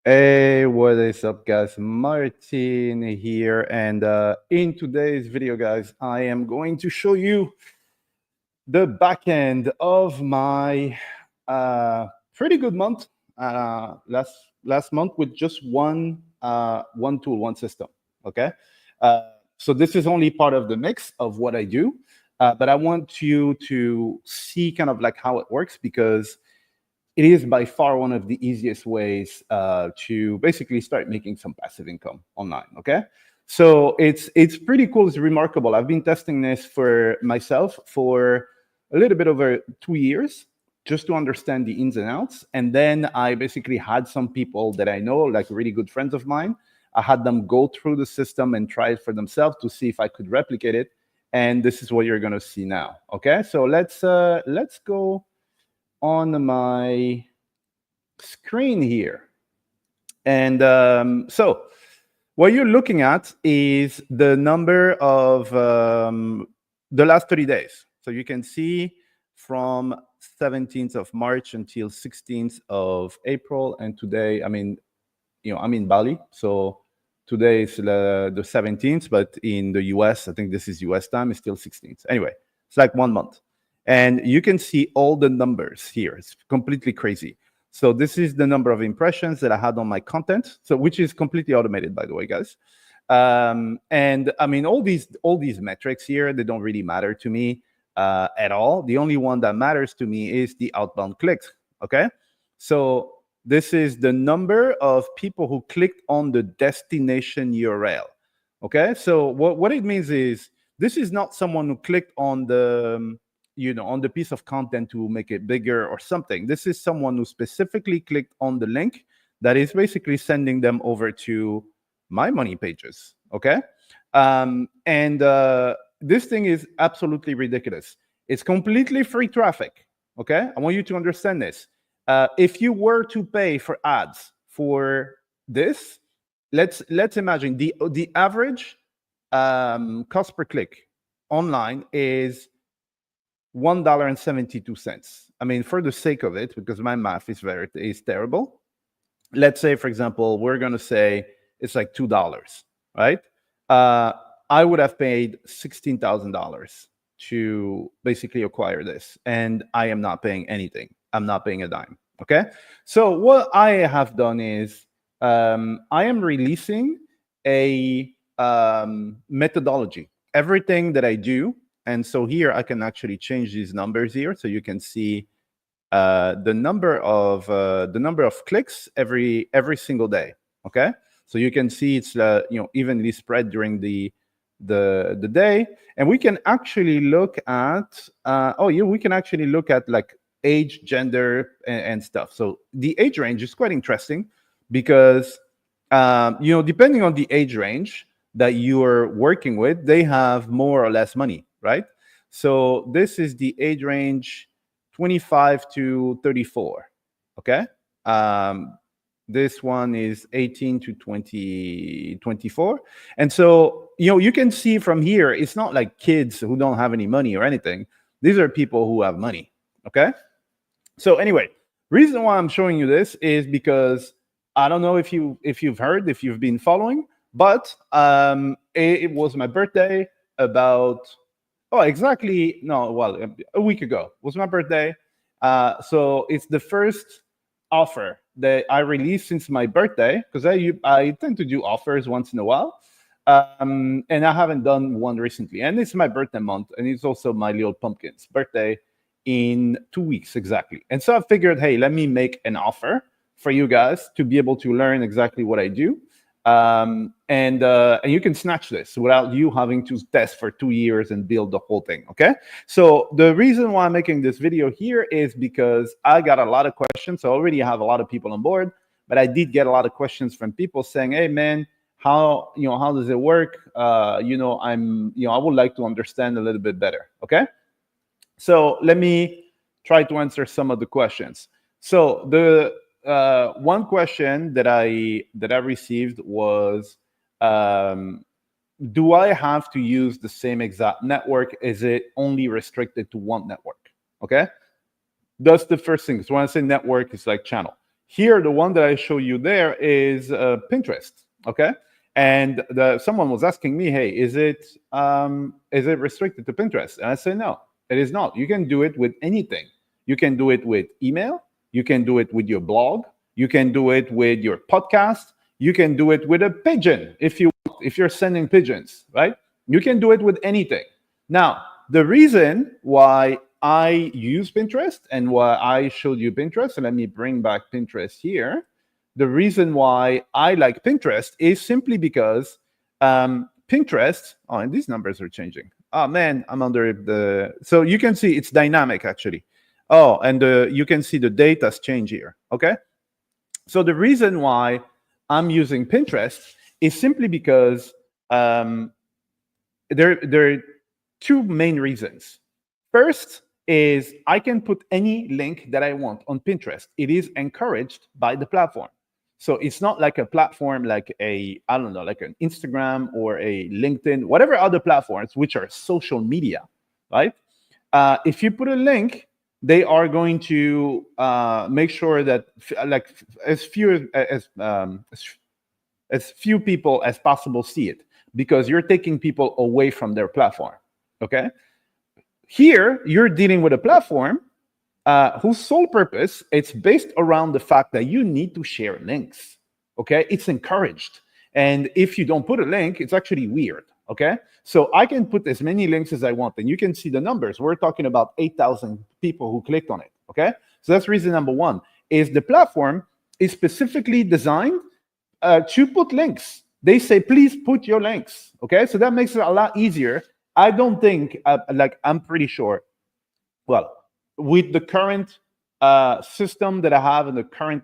Hey, what is up, guys? Martin here, and in today's video, guys, I am going to show you the back end of my pretty good month last month with just one tool, one system. Okay, uh, so this is only part of the mix of what I do, but I want you to see kind of like how it works because it is by far one of the easiest ways to basically start making some passive income online. Okay, so it's pretty cool. It's remarkable. I've been testing this for myself for a little bit over 2 years just to understand the ins and outs, and then I basically had some people that I know, like really good friends of mine. I had them go through the system and try it for themselves to see if I could replicate it. And this is what you're going to see now. Okay, so let's go on my screen here. And so what you're looking at is the number of the last 30 days. So you can see from 17th of March until 16th of April. And today, I'm in Bali. So today is the 17th, but in the US, I think this is US time, it's still 16th. Anyway, it's like 1 month. And you can see all the numbers here. It's completely crazy. So this is the number of impressions that I had on my content. So which is completely automated, by the way, guys. And I mean, all these metrics here, they don't really matter to me at all. The only one that matters to me is the outbound clicks. Okay. So this is the number of people who clicked on the destination URL. Okay. So what it means is this is not someone who clicked on the on the piece of content to make it bigger or something. This is someone who specifically clicked on the link that is basically sending them over to my money pages. Okay. And this thing is absolutely ridiculous. It's completely free traffic. Okay. I want you to understand this. If you were to pay for ads for this, let's imagine the average cost per click online is $1.72. I mean, for the sake of it, because my math is terrible. Let's say, for example, we're going to say it's like $2, right? I would have paid $16,000 to basically acquire this, and I am not paying anything. I'm not paying a dime. Okay. So what I have done is I am releasing a methodology. Everything that I do, and so here I can actually change these numbers here, so you can see the number of clicks every single day. Okay, so you can see it's evenly spread during the day, and we can actually look at we can actually look at like age, gender, and stuff. So the age range is quite interesting because depending on the age range that you are working with, they have more or less money, right? So this is the age range 25 to 34. Okay. This one is 18 to 24. And so, you can see from here, it's not like kids who don't have any money or anything. These are people who have money. Okay. So anyway, reason why I'm showing you this is because I don't know if you've heard, if you've been following, but it was my birthday about exactly no, well, a week ago was my birthday. So it's the first offer that I released since my birthday because I tend to do offers once in a while. And I haven't done one recently. And it's my birthday month, and it's also my little pumpkin's birthday in 2 weeks exactly. And so I figured, hey, let me make an offer for you guys to be able to learn exactly what I do. And you can snatch this without you having to test for 2 years and build the whole thing. Okay. So the reason why I'm making this video here is because I got a lot of questions. So I already have a lot of people on board, but I did get a lot of questions from people saying, hey man, how does it work? I would like to understand a little bit better. Okay. So let me try to answer some of the questions. So the one question that I received was, do I have to use the same exact network? Is it only restricted to one network? Okay, that's the first thing. So when I say network, it's like channel. Here, the one that I show you there is Pinterest. Okay, and someone was asking me, "Hey, is it restricted to Pinterest?" And I say, "No, it is not. You can do it with anything. You can do it with email. You can do it with your blog. You can do it with your podcast. You can do it with a pigeon if you're sending pigeons, right? You can do it with anything. Now, the reason why I use Pinterest and why I showed you Pinterest, and let me bring back Pinterest here. The reason why I like Pinterest is simply because Pinterest, oh, and these numbers are changing. Oh man, I'm under the, so you can see it's dynamic actually. Oh, and you can see the data's change here, okay? So the reason why I'm using Pinterest is simply because there are two main reasons. First is I can put any link that I want on Pinterest. It is encouraged by the platform. So it's not like a platform like I don't know, like an Instagram or a LinkedIn, whatever other platforms, which are social media, right? If you put a link, they are going to make sure that like as few people as possible see it, because you're taking people away from their platform. Okay. Here, you're dealing with a platform whose sole purpose, it's based around the fact that you need to share links. Okay. It's encouraged. And if you don't put a link, it's actually weird. Okay. So I can put as many links as I want, and you can see the numbers. We're talking about 8,000 people who clicked on it. Okay. So that's reason number one, is the platform is specifically designed to put links. They say, please put your links. Okay. So that makes it a lot easier. I don't think, I'm pretty sure, well, with the current system that I have and the current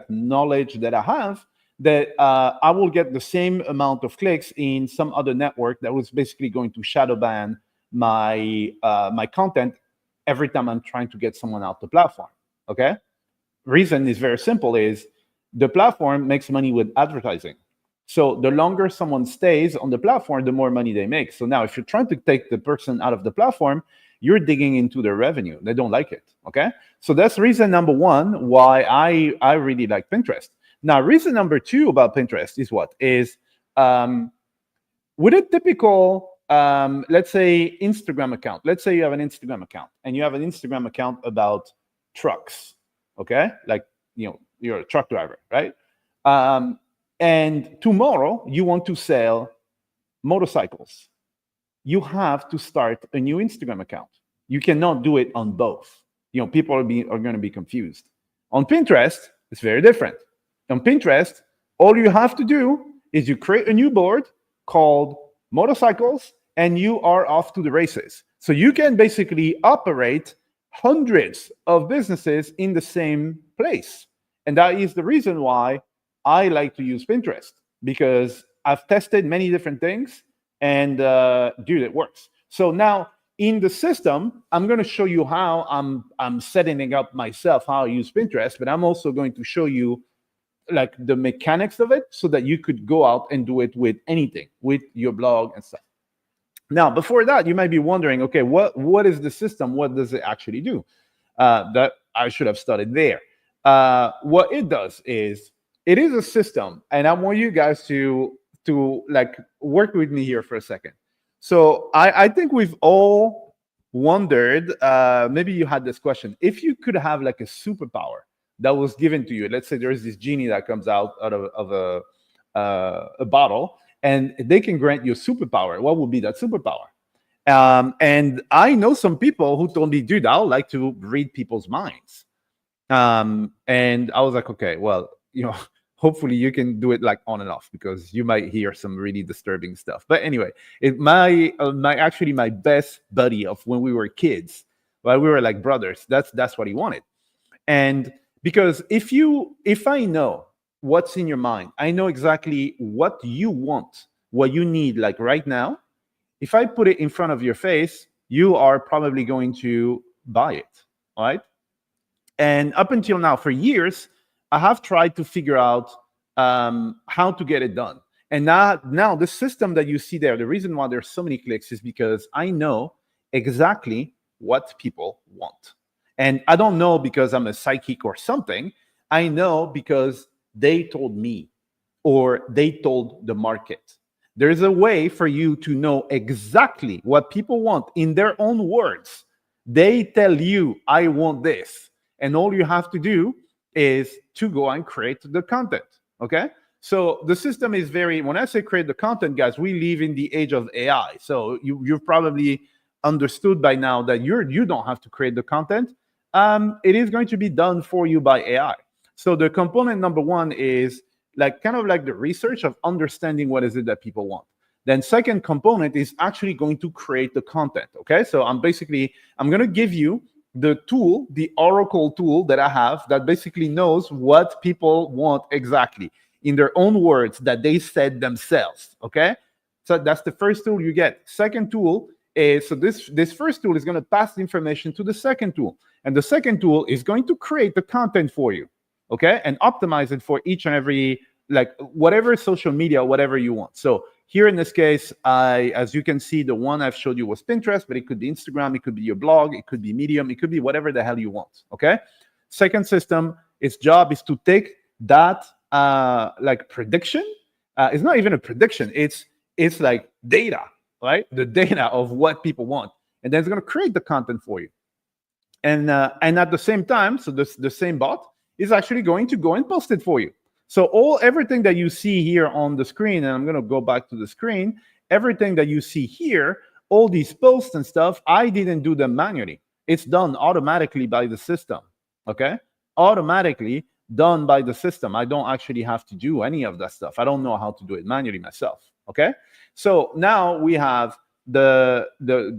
knowledge that I have, that I will get the same amount of clicks in some other network that was basically going to shadow ban my my content every time I'm trying to get someone out the platform. Okay. Reason is very simple, is the platform makes money with advertising. So the longer someone stays on the platform, the more money they make. So now if you're trying to take the person out of the platform, you're digging into their revenue. They don't like it. Okay. So that's reason number one why I really like Pinterest. Now, reason number two about Pinterest is what? Is with a typical, let's say, Instagram account. Let's say you have an Instagram account and you have an Instagram account about trucks. Okay. Like, you're a truck driver, right? And tomorrow you want to sell motorcycles. You have to start a new Instagram account. You cannot do it on both. People are going to be confused. On Pinterest, it's very different. On Pinterest, all you have to do is you create a new board called motorcycles, and you are off to the races. So you can basically operate hundreds of businesses in the same place. And that is the reason why I like to use Pinterest, because I've tested many different things, and dude, it works. So now in the system, I'm going to show you how I'm setting it up myself, how I use Pinterest, but I'm also going to show you like the mechanics of it so that you could go out and do it with anything, with your blog and stuff. Now, before that, you might be wondering, okay, what is the system? What does it actually do? That I should have started there. What it does is, it is a system, and I want you guys to like work with me here for a second. So I think we've all wondered, maybe you had this question, if you could have like a superpower that was given to you. Let's say there's this genie that comes out of a bottle, and they can grant you a superpower. What would be that superpower? And I know some people who told me, dude, I would like to read people's minds. And I was like, okay, well, hopefully you can do it like on and off, because you might hear some really disturbing stuff. But anyway, my best buddy of when we were kids, while we were like brothers, that's what he wanted. And because if I know what's in your mind, I know exactly what you want, what you need, like right now. If I put it in front of your face, you are probably going to buy it. All right. And up until now, for years, I have tried to figure out how to get it done. And now the system that you see there, the reason why there's so many clicks is because I know exactly what people want. And I don't know because I'm a psychic or something. I know because they told me or they told the market. There's a way for you to know exactly what people want in their own words. They tell you, I want this. And all you have to do is to go and create the content. Okay. So the system is very, when I say create the content, guys, we live in the age of AI. So you've probably understood by now that you don't have to create the content. It is going to be done for you by AI. So the component number one is like kind of like the research of understanding what is it that people want. Then second component is actually going to create the content. Okay. So I'm going to give you the tool, the Oracle tool that I have that basically knows what people want exactly in their own words that they said themselves. Okay. So that's the first tool you get. Second tool is, so this first tool is going to pass the information to the second tool. And the second tool is going to create the content for you. Okay. And optimize it for each and every, like whatever social media, whatever you want. So here in this case, as you can see, the one I've showed you was Pinterest, but it could be Instagram, it could be your blog, it could be Medium, it could be whatever the hell you want. Okay. Second system, its job is to take that like prediction. It's not even a prediction. It's like data, right? The data of what people want, and then it's going to create the content for you. And at the same time, so the same bot is actually going to go and post it for you. So everything that you see here on the screen, and I'm going to go back to the screen, everything that you see here, all these posts and stuff, I didn't do them manually. It's done automatically by the system, okay? Automatically done by the system. I don't actually have to do any of that stuff. I don't know how to do it manually myself, okay? So now we have the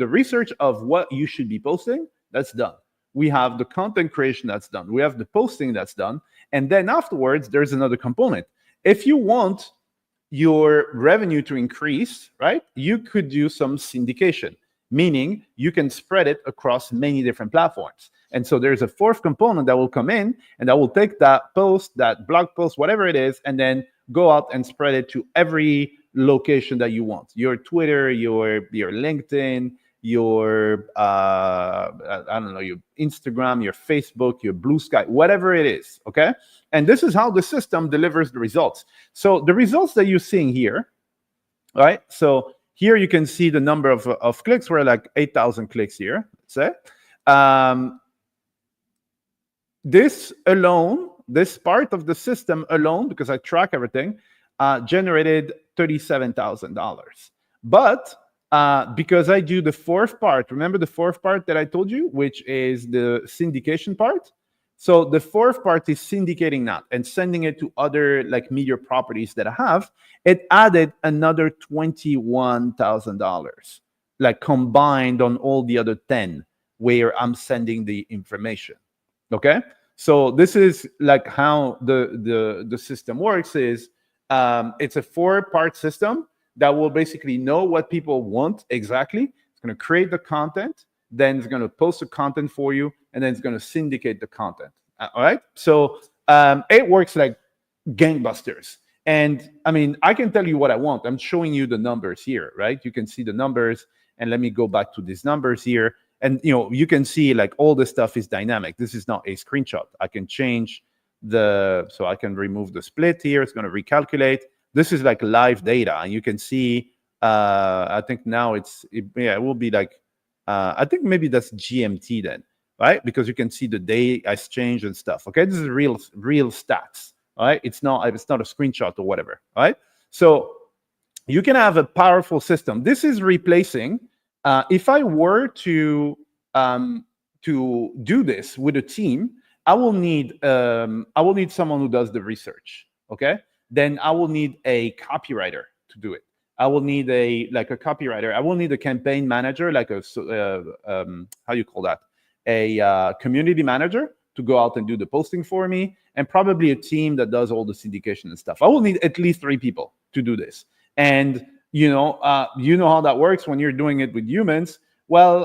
research of what you should be posting, that's done. We have the content creation that's done. We have the posting that's done. And then afterwards, there's another component. If you want your revenue to increase, right, you could do some syndication, meaning you can spread it across many different platforms. And so there's a fourth component that will come in, and that will take that post, that blog post, whatever it is, and then go out and spread it to every location that you want. Your Twitter, your LinkedIn, your I don't know, your Instagram, your Facebook, your Blue Sky, whatever it is, okay? And this is how the system delivers the results. So the results that you're seeing here, right? So here you can see the number of clicks. We're like 8,000 clicks here, let's say. This alone, this part of the system alone, because I track everything, generated $37,000. But because I do the fourth part, remember the fourth part that I told you, which is the syndication part? So the fourth part is syndicating that and sending it to other like media properties that I have. It added another $21,000, like combined on all the other 10 where I'm sending the information. Okay. So this is like how the system works is it's a 4-part system that will basically know what people want exactly. It's going to create the content, then it's going to post the content for you, and then it's going to syndicate the content. All right. So it works like gangbusters. And I mean, I can tell you what I want. I'm showing you the numbers here, right? You can see the numbers, and let me go back to these numbers here. And you can see like all this stuff is dynamic. This is not a screenshot. I can change so I can remove the split here. It's going to recalculate. This is like live data, and you can see. I think now it will be like. I think maybe that's GMT then, right? Because you can see the day has changed and stuff. Okay, this is real stats. All right, it's not a screenshot or whatever. All right, so you can have a powerful system. This is replacing. If I were to do this with a team, I will need someone who does the research. Okay, then I will need a copywriter to do it. I will need a copywriter. I will need a campaign manager, like a how you call that, a community manager to go out and do the posting for me, and probably a team that does all the syndication and stuff. I will need at least 3 people to do this. And you know how that works when you're doing it with humans. Well,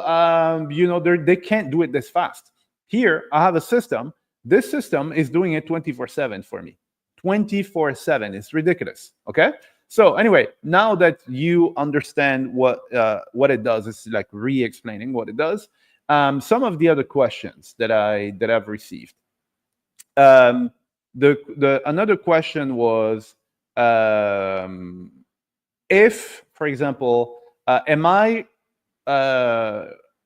they can't do it this fast. Here, I have a system. This system is doing it 24/7 for me. 24/7. It's ridiculous. Okay. So anyway, now that you understand what it does, it's like re-explaining what it does. Some of the other questions that I've received. The another question was, if, for example, am I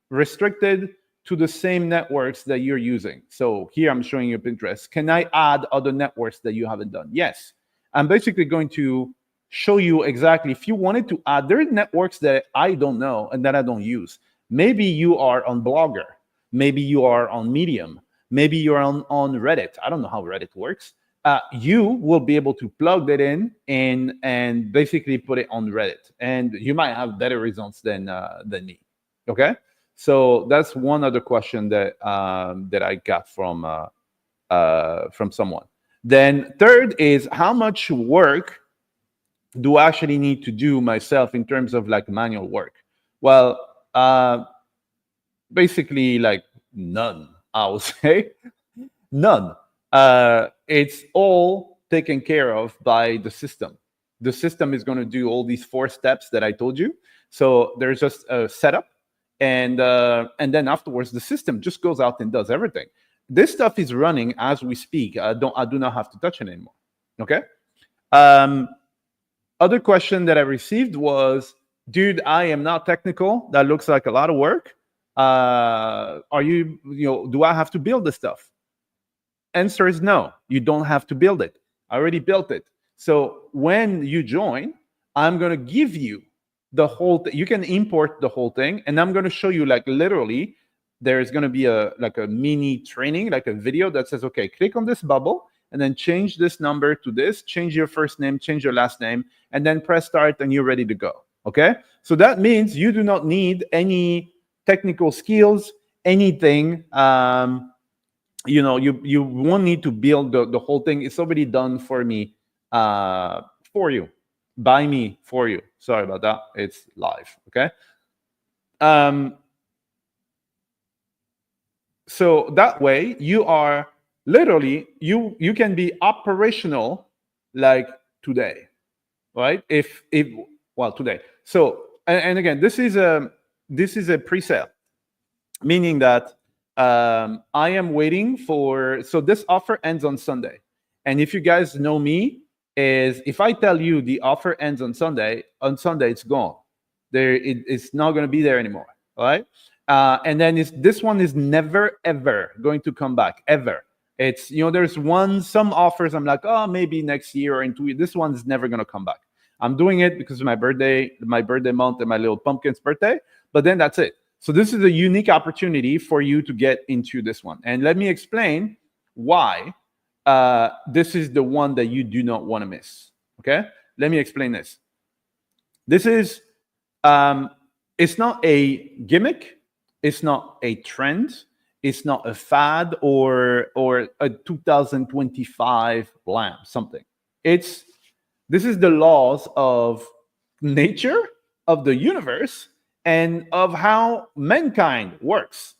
restricted to the same networks that you're using? So here I'm showing you Pinterest. Can I add other networks that you haven't done? Yes. I'm basically going to show you exactly, if you wanted to add, there are networks that I don't know and that I don't use. Maybe you are on Blogger. Maybe you are on Medium. Maybe you're on Reddit. I don't know how Reddit works. You will be able to plug that in and basically put it on Reddit, and you might have better results than me. Okay, so that's one other question that that I got from someone. Then third is, how much work do I actually need to do myself in terms of like manual work? Well, basically like none, I would say. None. It's all taken care of by the system. The system is going to do all these 4 steps that I told you. So there's just a setup, and then afterwards the system just goes out and does everything. This stuff is running as we speak. I do not have to touch it anymore. Okay. Other question that I received was, dude, I am not technical. That looks like a lot of work. Are you know, do I have to build this stuff? Answer is no, you don't have to build it. I already built it. So when you join, I'm going to give you the whole you can import the whole thing, and I'm going to show you, like, literally there's going to be a mini training, like a video that says, okay, click on this bubble and then change this number to this, change your first name, change your last name, and then press start and you're ready to go. Okay, so that means you do not need any technical skills, anything. You know, you won't need to build the whole thing. It's already done for me, for you, by me, for you. Sorry about that. It's live. Okay. So that way you are literally, you can be operational like today, right? If well, today. So and again, this is a pre-sale, meaning that I am waiting for, so this offer ends on Sunday. And if you guys know me, is if I tell you the offer ends on Sunday it's gone. It's not going to be there anymore. All right. And then this one is never, ever going to come back, ever. It's, you know, there's some offers I'm like, oh, maybe next year or in 2 years. This one's never going to come back. I'm doing it because of my birthday month and my little pumpkin's birthday. But then that's it. So this is a unique opportunity for you to get into this one. And let me explain why this is the one that you do not want to miss. Okay? Let me explain this. This is, it's not a gimmick. It's not a trend. It's not a fad or a 2025 blam, something. This is the laws of nature, of the universe, and of how mankind works.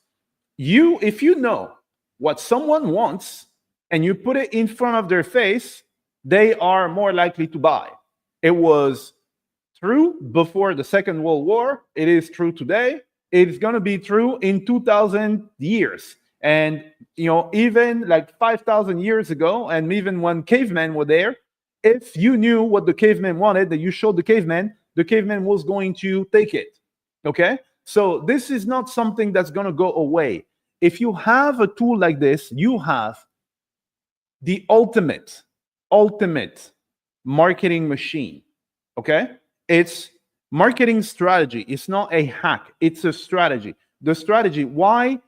If you know what someone wants and you put it in front of their face, they are more likely to buy. It was true before the Second World War. It is true today. It's going to be true in 2,000 years. And, you know, even like 5,000 years ago, and even when cavemen were there, if you knew what the caveman wanted, that you showed the caveman was going to take it. Okay, so this is not something that's going to go away. If you have a tool like this, you have the ultimate marketing machine. Okay, it's marketing strategy. It's not a hack. It's a strategy. The strategy. Why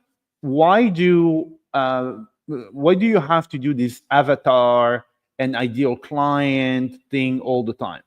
do you have to do this avatar and ideal client thing all the time?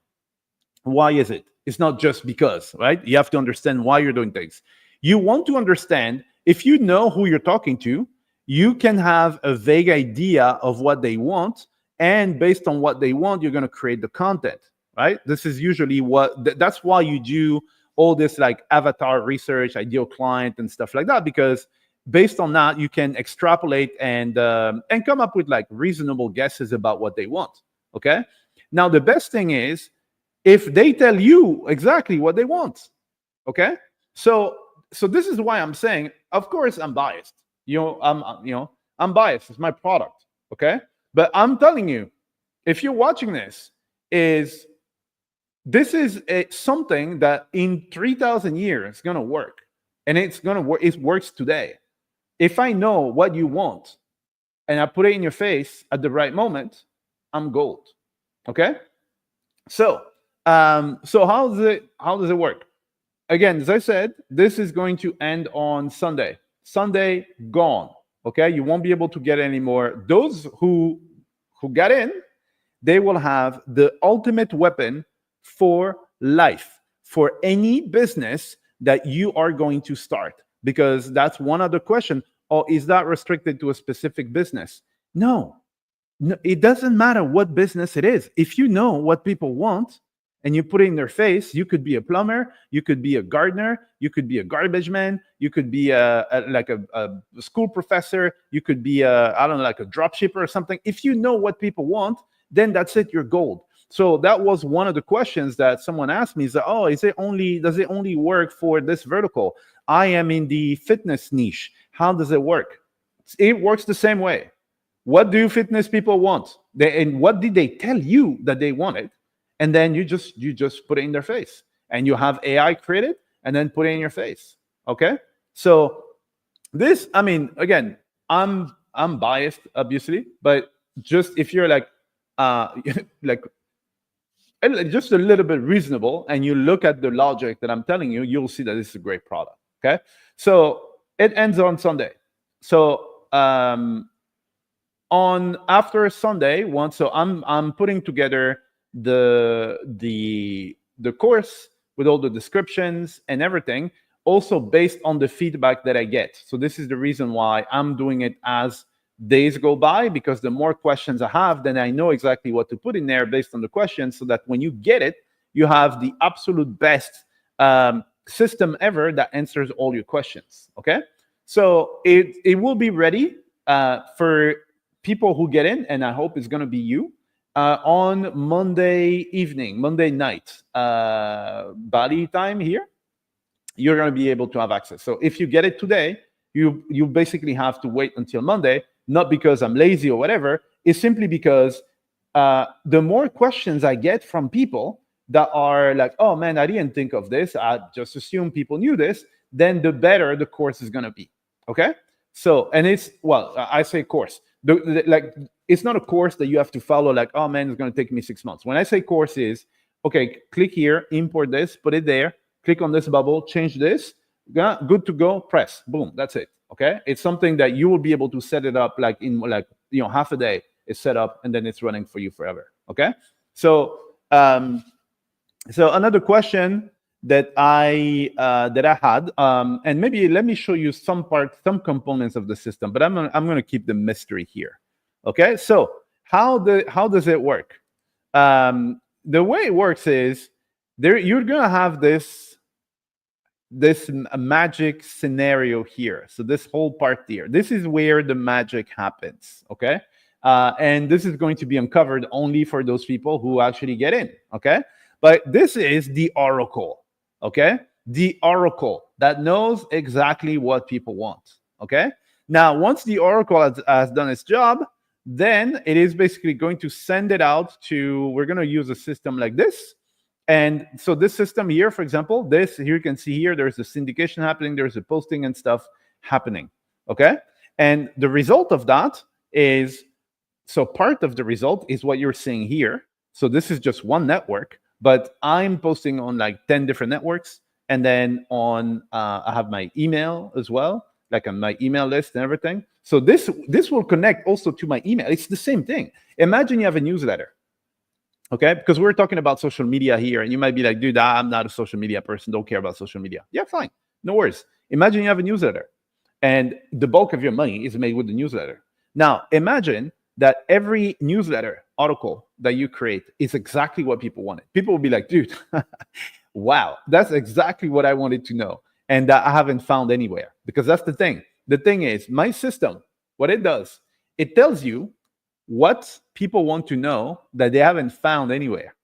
Why is it? It's not just because, right? You have to understand why you're doing things. You want to understand, if you know who you're talking to, you can have a vague idea of what they want. And based on what they want, you're going to create the content, right? This is usually that's why you do all this like avatar research, ideal client and stuff like that, because based on that, you can extrapolate and come up with like reasonable guesses about what they want. Okay. Now, the best thing is, if they tell you exactly what they want. Okay, so this is why I'm saying, of course I'm biased. I'm biased. It's my product. Okay, But I'm telling you, if you're watching this, this is something that in 3,000 years is going to work. And it's going to work. It works today. If I know what you want and I put it in your face at the right moment, I'm gold. Okay? So, so how does it work? Again, as I said, this is going to end on Sunday. Sunday gone. Okay, you won't be able to get any more. Those who got in, they will have the ultimate weapon for life, for any business that you are going to start. Because that's one other question. Oh, is that restricted to a specific business? No, it doesn't matter what business it is. If you know what people want and you put it in their face, you could be a plumber, you could be a gardener, you could be a garbage man, you could be like a school professor, you could be I don't know, like a drop shipper or something. If you know what people want, then that's it, you're gold. So that was one of the questions that someone asked me, is that, oh, does it only work for this vertical? I am in the fitness niche. How does it work? It works the same way. What do fitness people want? And what did they tell you that they wanted? And then you just put it in their face, and you have AI create it and then put it in your face. Okay. So this, I mean, again, I'm biased, obviously, but just if you're like like just a little bit reasonable and you look at the logic that I'm telling you, you'll see that this is a great product. Okay. So it ends on Sunday. So on after Sunday so I'm putting together the course with all the descriptions and everything, also based on the feedback that I get. So this is the reason why I'm doing it as days go by, because the more questions I have, then I know exactly what to put in there based on the questions, so that when you get it, you have the absolute best system ever that answers all your questions. Okay. So it will be ready for people who get in, and I hope it's going to be you, on Monday evening, Monday night, Bali time here. You're going to be able to have access. So if you get it today, you basically have to wait until Monday, not because I'm lazy or whatever. It's simply because the more questions I get from people that are like, oh man, I didn't think of this, I just assumed people knew this, then the better the course is going to be. Okay. So, and it's, well, I say course, like, it's not a course that you have to follow, like, oh man, it's going to take me 6 months. When I say course is, okay, click here, import this, put it there, click on this bubble, change this, good to go, press, boom, that's it. Okay. It's something that you will be able to set it up like in like, half a day is set up, and then it's running for you forever. Okay. So, so another question that I had, and maybe let me show you some components of the system, but I'm going to keep the mystery here. Okay. So how does it work? The way it works is you're going to have this magic scenario here. So this whole part here, this is where the magic happens. Okay. And this is going to be uncovered only for those people who actually get in. Okay. But this is the oracle. Okay. The oracle that knows exactly what people want. Okay. Now, once the oracle has done its job, then it is basically going to send it out to, we're going to use a system like this. And so this system here, for example, this here, you can see here, there's a syndication happening, there's a posting and stuff happening. Okay. And the result of that is, so part of the result is what you're seeing here. So this is just one network, but I'm posting on like 10 different networks. And then on, I have my email as well, like on my email list and everything. So this will connect also to my email. It's the same thing. Imagine you have a newsletter. Okay, because we're talking about social media here, and you might be like, dude, I'm not a social media person, don't care about social media. Yeah, fine, no worries. Imagine you have a newsletter, and the bulk of your money is made with the newsletter. Now, imagine that every newsletter article that you create is exactly what people wanted. People will be like, dude, wow, that's exactly what I wanted to know, and that I haven't found anywhere. Because that's the thing. The thing is, my system, what it does, it tells you what people want to know that they haven't found anywhere.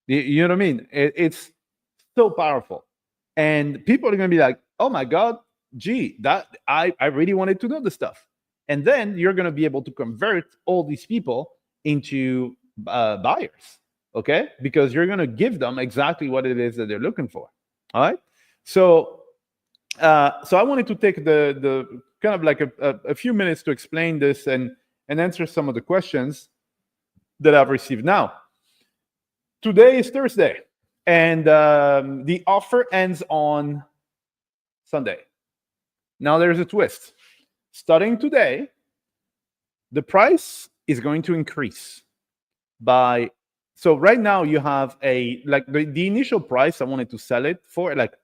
You know what I mean? It's so powerful. And people are going to be like, oh my God, gee, that I really wanted to know this stuff. And then you're going to be able to convert all these people into buyers, okay? Because you're going to give them exactly what it is that they're looking for. All right. So I wanted to take the kind of like a few minutes to explain this and answer some of the questions that I've received. Now, today is Thursday, and the offer ends on Sunday. Now there's a twist. Starting today, the price is going to increase by. So right now you have the initial price I wanted to sell it for, like,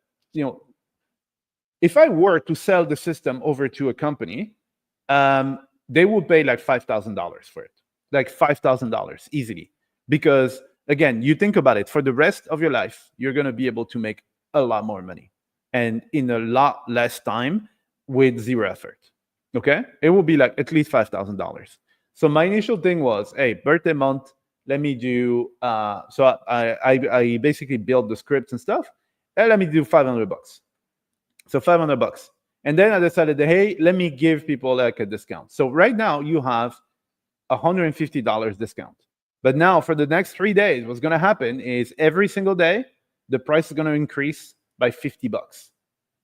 if I were to sell the system over to a company, they would pay like $5,000 for it, like $5,000 easily. Because again, you think about it, for the rest of your life, you're going to be able to make a lot more money and in a lot less time with zero effort. Okay, it will be like at least $5,000. So my initial thing was, hey, birthday month, let me do. So I basically built the scripts and stuff, and let me do $500. So $500, and then I decided that, hey, let me give people like a discount. So right now you have $150 discount. But now for the next 3 days, what's going to happen is every single day the price is going to increase by $50.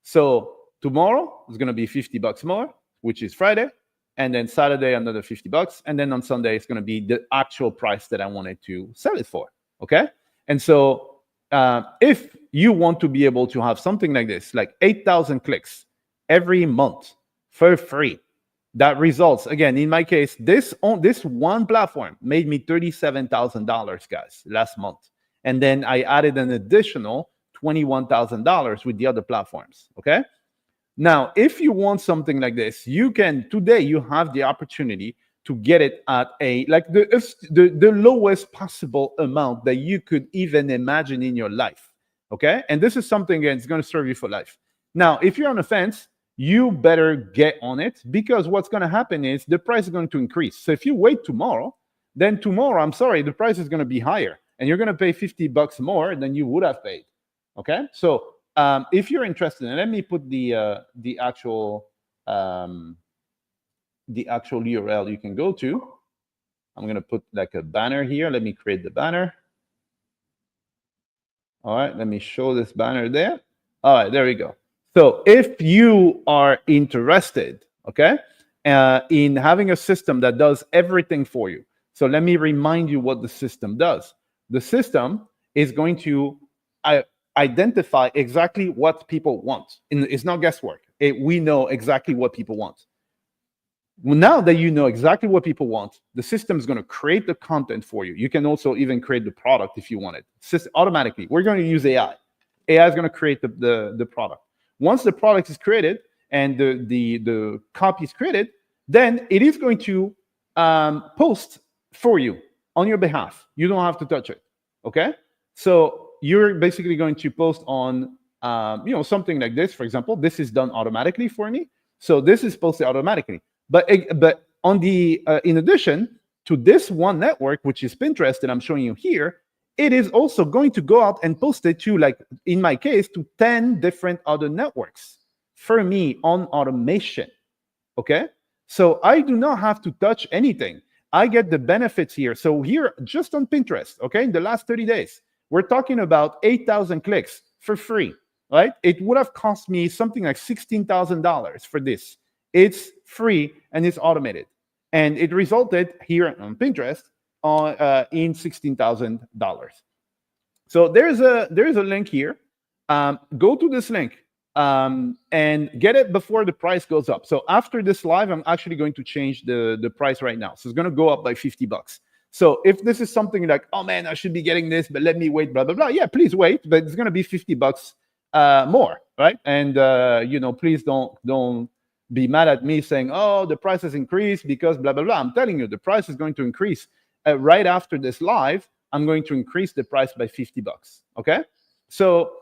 So tomorrow is going to be $50 more, which is Friday, and then Saturday another $50, and then on Sunday it's going to be the actual price that I wanted to sell it for. Okay, and so if you want to be able to have something like this, like 8,000 clicks every month for free, that results, again, in my case, this one platform made me $37,000, guys, last month, and then I added an additional $21,000 with the other platforms. Okay. Now, if you want something like this, today you have the opportunity to get it at the lowest possible amount that you could even imagine in your life. Okay. And this is something that's going to serve you for life. Now, if you're on the fence, you better get on it, because what's going to happen is the price is going to increase. So if you wait tomorrow, then tomorrow, I'm sorry, the price is going to be higher and you're going to pay $50 more than you would have paid. Okay. So if you're interested, and let me put the actual URL you can go to. I'm going to put like a banner here. Let me create the banner. All right, let me show this banner there. All right, there we go. So if you are interested, okay, in having a system that does everything for you. So let me remind you what the system does. The system is going to identify exactly what people want. It's not guesswork. We know exactly what people want. Well, now that you know exactly what people want, the system is going to create the content for you. You can also even create the product if you want it. Automatically, we're going to use AI. AI is going to create the product. Once the product is created and the copy is created, then it is going to post for you on your behalf. You don't have to touch it. Okay? So you're basically going to post on something like this. For example, this is done automatically for me. So this is posted automatically. But on the in addition to this one network, which is Pinterest that I'm showing you here, it is also going to go out and post it to, like in my case, to 10 different other networks for me on automation. Okay, so I do not have to touch anything. I get the benefits here. So here, just on Pinterest, okay, in the last 30 days, we're talking about 8,000 clicks for free, right? It would have cost me something like $16,000 for this. It's free and it's automated, and it resulted here on Pinterest in $16,000. So there's a link here. Go to this link and get it before the price goes up. So after this live, I'm actually going to change the price right now. So it's going to go up by $50. So if this is something like, oh man, I should be getting this, but let me wait, blah blah blah. Yeah, please wait, but it's going to be $50 more, right? And please don't be mad at me saying, oh, the price has increased because blah, blah, blah. I'm telling you, the price is going to increase. Right after this live, I'm going to increase the price by $50. Okay? So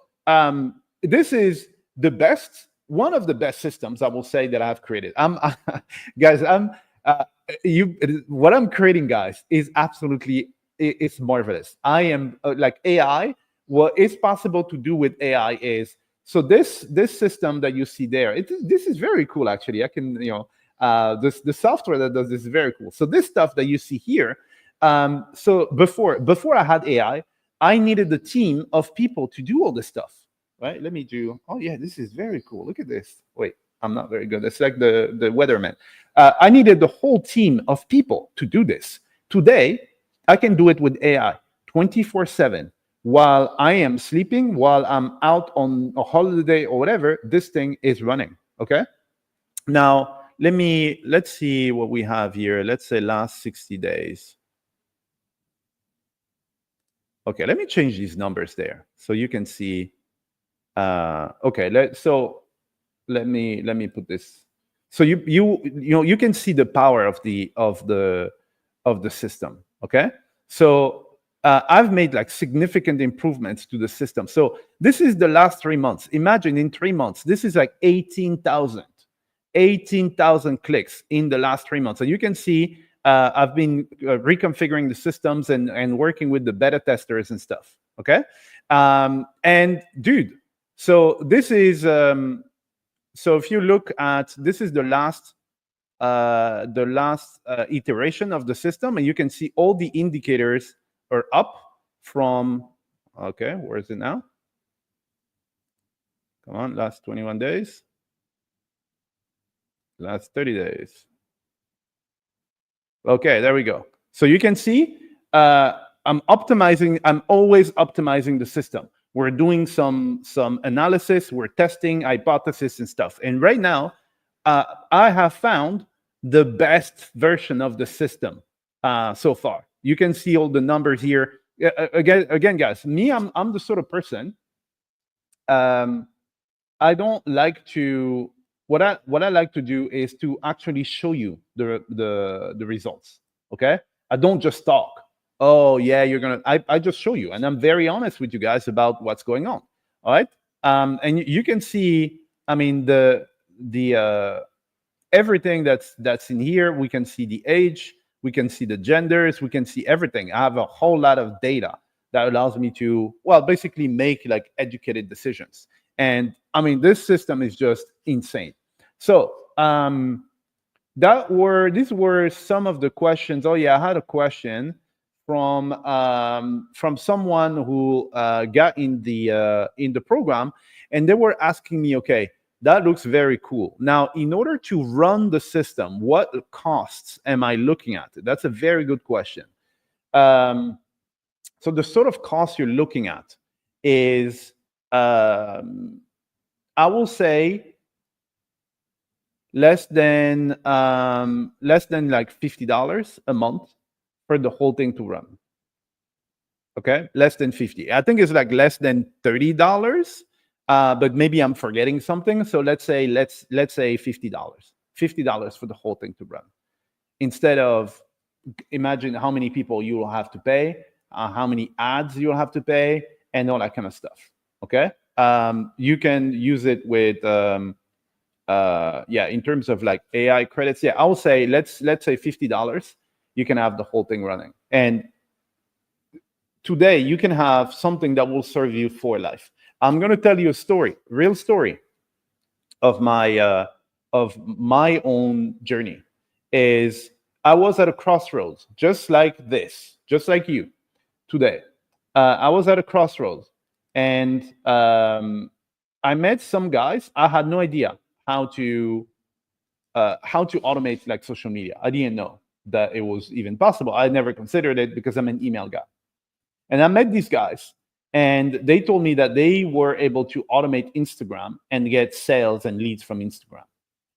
this is one of the best systems, I will say, that I've created. What I'm creating, guys, is absolutely, it's marvelous. I am like AI. What is possible to do with AI is, so this system that you see there, this is very cool, actually. I can, The software that does this is very cool. So this stuff that you see here, so before I had AI, I needed a team of people to do all this stuff, right? Let me do. Oh yeah, this is very cool. Look at this. Wait, I'm not very good. It's like the weatherman. I needed the whole team of people to do this. Today, I can do it with AI 24/7 while I am sleeping, while I'm out on a holiday or whatever. This thing is running. Okay. Now let's see what we have here. Let's say last 60 days. Okay, let me change these numbers there so you can see. Okay, let me put this. So you can see the power of the system. Okay, so I've made like significant improvements to the system. So this is the last 3 months. Imagine in 3 months, this is like 18,000 clicks in the last 3 months. So you can see I've been reconfiguring the systems and working with the beta testers and stuff. Okay, and dude, so this is so if you look at, this is the last iteration of the system, and you can see all the indicators are up from. Okay, where is it now? Come on, last 21 days, last 30 days. Okay, there we go. So you can see I'm optimizing. I'm always optimizing the system. We're doing some analysis. We're testing hypothesis and stuff. And right now, I have found the best version of the system so far. You can see all the numbers here. Again, guys. Me, I'm the sort of person. I don't like to. What I like to do is to actually show you the results. Okay, I don't just talk. Oh yeah, you're gonna. I just show you, and I'm very honest with you guys about what's going on. All right, and you can see. I mean the everything that's in here. We can see the age. We can see the genders. We can see everything. I have a whole lot of data that allows me to, well, basically make like educated decisions. And I mean, this system is just insane. So these were some of the questions. Oh yeah, I had a question from someone who got in the program, and they were asking me, okay, that looks very cool. Now, in order to run the system, what costs am I looking at? That's a very good question. So the sort of cost you're looking at is, I will say, less than like $50 a month for the whole thing to run. Okay, less than 50. I think it's like less than $30, but maybe I'm forgetting something. So let's say $50 for the whole thing to run. Instead of, imagine how many people you will have to pay, how many ads you'll have to pay, and all that kind of stuff. Okay, you can use it with in terms of like AI credits. Yeah, I will say let's say $50. You can have the whole thing running, and today you can have something that will serve you for life. I'm going to tell you a story, real story of my own journey. Is I was at a crossroads, just like this, just like you today. I was at a crossroads, and I met some guys. I had no idea how to automate like social media. I didn't know that it was even possible. I never considered it because I'm an email guy. And I met these guys, and they told me that they were able to automate Instagram and get sales and leads from Instagram.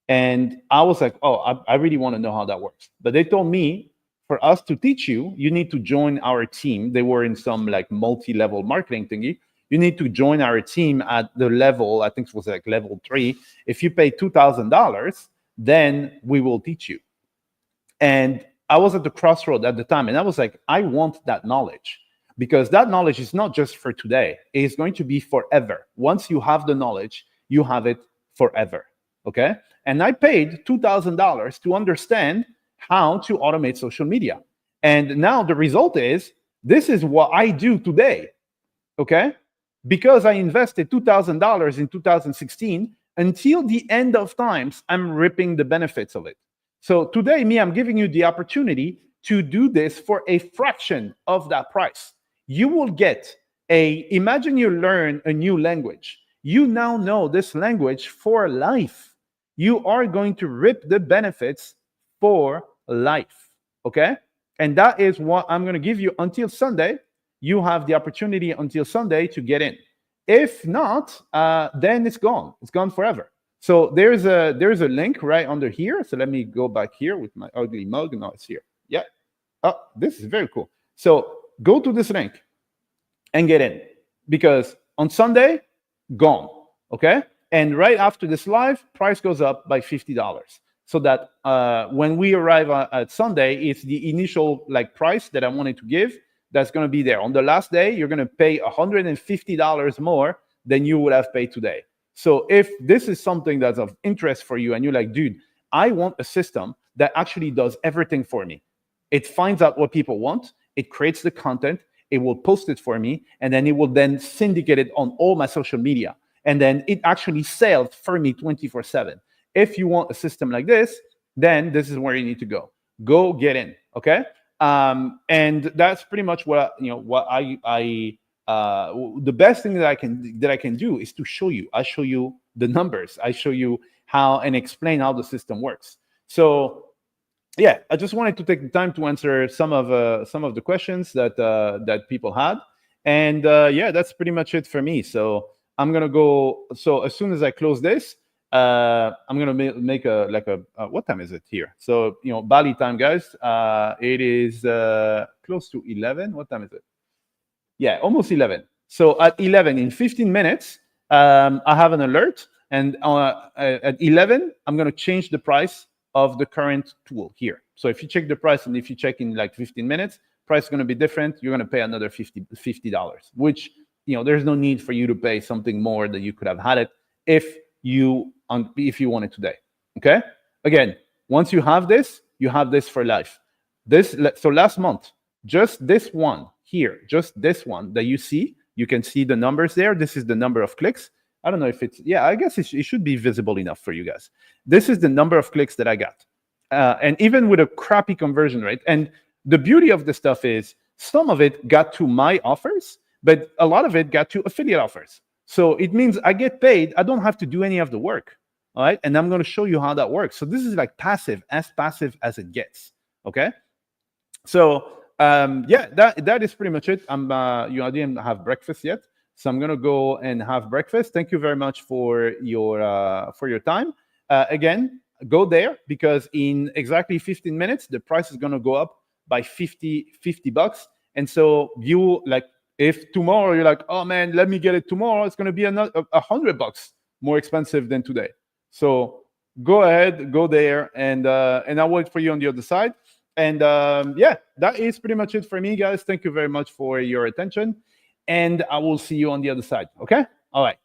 And I was like, oh, I really want to know how that works. But they told me, for us to teach you, you need to join our team. They were in some like multi-level marketing thingy. You need to join our team at the level, I think it was like level 3. If you pay $2,000, then we will teach you. And I was at the crossroad at the time, and I was like, I want that knowledge, because that knowledge is not just for today. It's going to be forever. Once you have the knowledge, you have it forever. Okay? And I paid $2,000 to understand how to automate social media. And now the result is, this is what I do today. Okay? Because I invested $2,000 in 2016, until the end of times, I'm reaping the benefits of it. So today, I'm giving you the opportunity to do this for a fraction of that price. You will get imagine you learn a new language. You now know this language for life. You are going to reap the benefits for life. Okay? And that is what I'm going to give you until Sunday. You have the opportunity until Sunday to get in. If not, then it's gone. It's gone forever. So there's a link right under here. So let me go back here with my ugly mug. No, it's here. Yeah. Oh, this is very cool. So go to this link and get in, because on Sunday, gone. Okay. And right after this live, price goes up by $50. So that when we arrive at Sunday, it's the initial price that I wanted to give that's going to be there. On the last day, you're going to pay $150 more than you would have paid today. So if this is something that's of interest for you and you're like, dude, I want a system that actually does everything for me. It finds out what people want. It creates the content. It will post it for me. And then it will then syndicate it on all my social media. And then it actually sells for me 24/7. If you want a system like this, then this is where you need to go. Go get in, okay? And that's pretty much what the best thing that I can do is to show you. I show you the numbers. I show you how and explain how the system works. So yeah, I just wanted to take the time to answer some of the questions that people had, and yeah, that's pretty much it for me. So I'm gonna go. So as soon as I close this, I'm gonna make what time is it here? So Bali time, guys. It is close to 11. What time is it? Yeah, almost 11. So at 11, in 15 minutes, I have an alert, and at 11, I'm gonna change the price of the current tool here. So if you check the price, and if you check in 15 minutes, price is gonna be different. You're gonna pay another $50, which there's no need for you to pay something more that you could have had it if you want it today. Okay. Again, once you have this for life. So last month, just this one here, just this one that you see, you can see the numbers there. This is the number of clicks. I don't know if it's, I guess it should be visible enough for you guys. This is the number of clicks that I got. And even with a crappy conversion rate. And the beauty of this stuff is some of it got to my offers, but a lot of it got to affiliate offers. So it means I get paid. I don't have to do any of the work. All right. And I'm going to show you how that works. So this is passive as it gets. Okay. So yeah, that is pretty much it. I didn't have breakfast yet. So I'm going to go and have breakfast. Thank you very much for your time. Again, go there, because in exactly 15 minutes, the price is going to go up by $50. And so if tomorrow you're like, oh man, let me get it tomorrow, it's going to be another $100 more expensive than today. So go ahead, go there, and I'll wait for you on the other side. And yeah, that is pretty much it for me, guys. Thank you very much for your attention, and I will see you on the other side. Okay? All right.